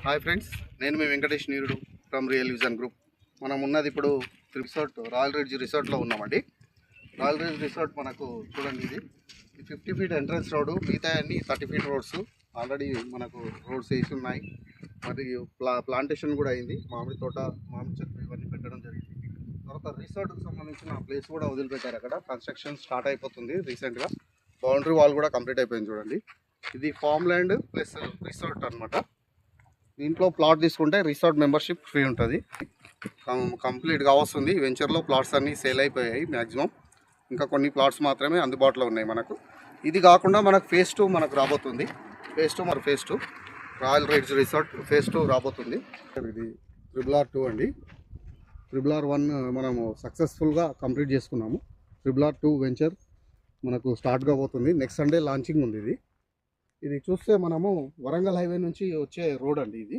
Hi friends, నేను మీ Venkatesh Neerudu from real vision group. మనం ఉన్నది ఇప్పుడు రిసార్ట్ రాయల్ రిడ్జ్ రిసార్ట్లో ఉన్నామండి. రాయల్ రిడ్జ్ రిసార్ట్ మనకు చూడండి, ఇది 50 ఫీట్ ఎంట్రన్స్ రోడ్డు, మిగతా అన్ని 30 ఫీట్ రోడ్స్. ఆల్రెడీ మనకు రోడ్స్ వేసి ఉన్నాయి, మరియు ప్లాంటేషన్ కూడా అయింది. మామిడి తోట, మామిడి చెట్లు ఇవన్నీ పెట్టడం జరిగింది. తర్వాత రిసార్ట్కి సంబంధించిన ప్లేస్ కూడా వదిలిపెట్టారు. అక్కడ కన్స్ట్రక్షన్ స్టార్ట్ అయిపోతుంది. రీసెంట్గా బౌండరీ వాల్ కూడా కంప్లీట్ అయిపోయింది. చూడండి, ఇది ఫామ్ ల్యాండ్ ప్లస్ రిసార్ట్ అనమాట. దీంట్లో ప్లాట్ తీసుకుంటే రిసార్ట్ మెంబర్షిప్ ఫ్రీ ఉంటుంది. కంప్లీట్గా వస్తుంది. వెంచర్లో ప్లాట్స్ అన్నీ సేల్ అయిపోయాయి మ్యాక్సిమం. ఇంకా కొన్ని ప్లాట్స్ మాత్రమే అందుబాటులో ఉన్నాయి మనకు. ఇది కాకుండా మనకు ఫేజ్ 2 మనకు రాబోతుంది. Phase 2 royal ridge resort phase 2 రాబోతుంది. ఇది RRR2 అండి. RRR1 మనము సక్సెస్ఫుల్గా కంప్లీట్ చేసుకున్నాము. RRR2 వెంచర్ మనకు స్టార్ట్ కాబోతుంది. నెక్స్ట్ సండే లాంచింగ్ ఉంది. ఇది చూస్తే మనము వరంగల్ హైవే నుంచి వచ్చే రోడ్ అండి. ఇది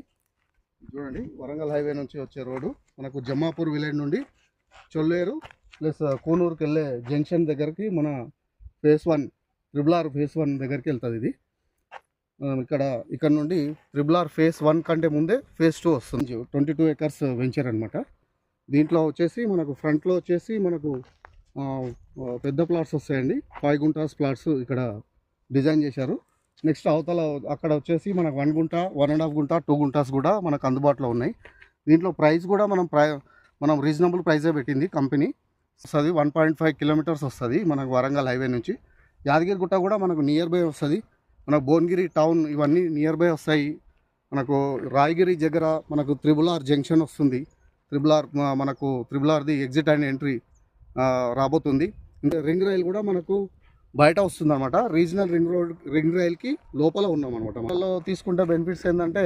చూడండి, వరంగల్ హైవే నుంచి వచ్చే రోడ్డు మనకు జమ్మాపూర్ విలేజ్ నుండి చొల్లేరు ప్లస్ కూనూరుకి వెళ్ళే జంక్షన్ దగ్గరికి మన ఫేజ్ 1 RRR ఫేజ్ 1 దగ్గరికి వెళ్తుంది. ఇది ఇక్కడ నుండి RRR ఫేజ్ 1 కంటే ముందే ఫేజ్ 2 వస్తుంది. 22 ఎకర్స్ వెంచర్ అనమాట. దీంట్లో వచ్చేసి మనకు ఫ్రంట్లో వచ్చేసి మనకు పెద్ద ప్లాట్స్ వస్తాయండి. 5 గుంటాస్ ప్లాట్స్ ఇక్కడ డిజైన్ చేశారు. నెక్స్ట్ అవతల అక్కడ వచ్చేసి మనకు 1 గుంట, 1.5 గుంట, 2 గుంటాస్ కూడా మనకు అందుబాటులో ఉన్నాయి. దీంట్లో ప్రైస్ కూడా మనం రీజనబుల్ ప్రైజే పెట్టింది కంపెనీ. వస్తుంది 1.5 కిలోమీటర్స్ వస్తుంది మనకు వరంగల్ హైవే నుంచి. యాదగిరిగుట్ట కూడా మనకు నియర్ బై వస్తుంది. మనకు భువనగిరి టౌన్ ఇవన్నీ నియర్ బై వస్తాయి. మనకు రాయగిరి దగ్గర మనకు RRR జంక్షన్ వస్తుంది. మనకు RRRది ఎగ్జిట్ అండ్ ఎంట్రీ రాబోతుంది. ఇంకా రింగ్ రైల్ కూడా మనకు బయట వస్తుంది అనమాట. రీజనల్ రింగ్ రైల్కి లోపల ఉన్నాం అనమాట. మనలో తీసుకుంటే బెనిఫిట్స్ ఏంటంటే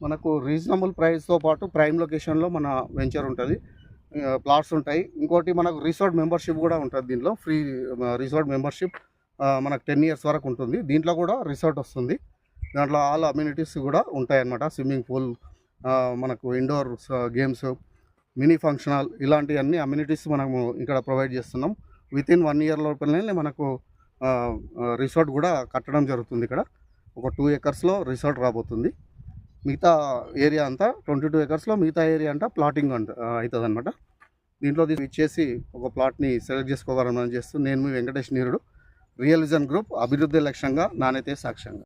మనకు రీజనబుల్ ప్రైస్తో పాటు ప్రైమ్ లొకేషన్లో మన వెంచర్ ఉంటుంది, ప్లాట్స్ ఉంటాయి. ఇంకోటి మనకు రిసార్ట్ మెంబర్షిప్ కూడా ఉంటుంది. దీంట్లో ఫ్రీ రిసార్ట్ మెంబర్షిప్ మనకు 10 ఇయర్స్ వరకు ఉంటుంది. దీంట్లో కూడా రిసార్ట్ వస్తుంది. దాంట్లో ఆల్ అమ్యూనిటీస్ కూడా ఉంటాయి అన్నమాట. స్విమ్మింగ్ పూల్, మనకు indoor games, mini function hall, ఇలాంటి అన్ని అమ్యూనిటీస్ మనము ఇక్కడ ప్రొవైడ్ చేస్తున్నాం. వితిన్ 1 ఇయర్ లోపలనే మనకు రిసార్ట్ కూడా కట్టడం జరుగుతుంది. ఇక్కడ ఒక 2 ఎకర్స్లో రిసార్ట్ రాబోతుంది. మిగతా ఏరియా అంతా 22 ఎకర్స్లో మిగతా ఏరియా అంతా ప్లాటింగ్ అవుతుంది అనమాట. దీంట్లో ఇచ్చేసి ఒక ప్లాట్ని సెలెక్ట్ చేసుకోవాలని చేస్తూ నేను మీ వెంకటేష్ నీరుడు, రియల్ విజన్ గ్రూప్, అభివృద్ధి లక్ష్యంగా నాణ్యతే సాక్ష్యంగా.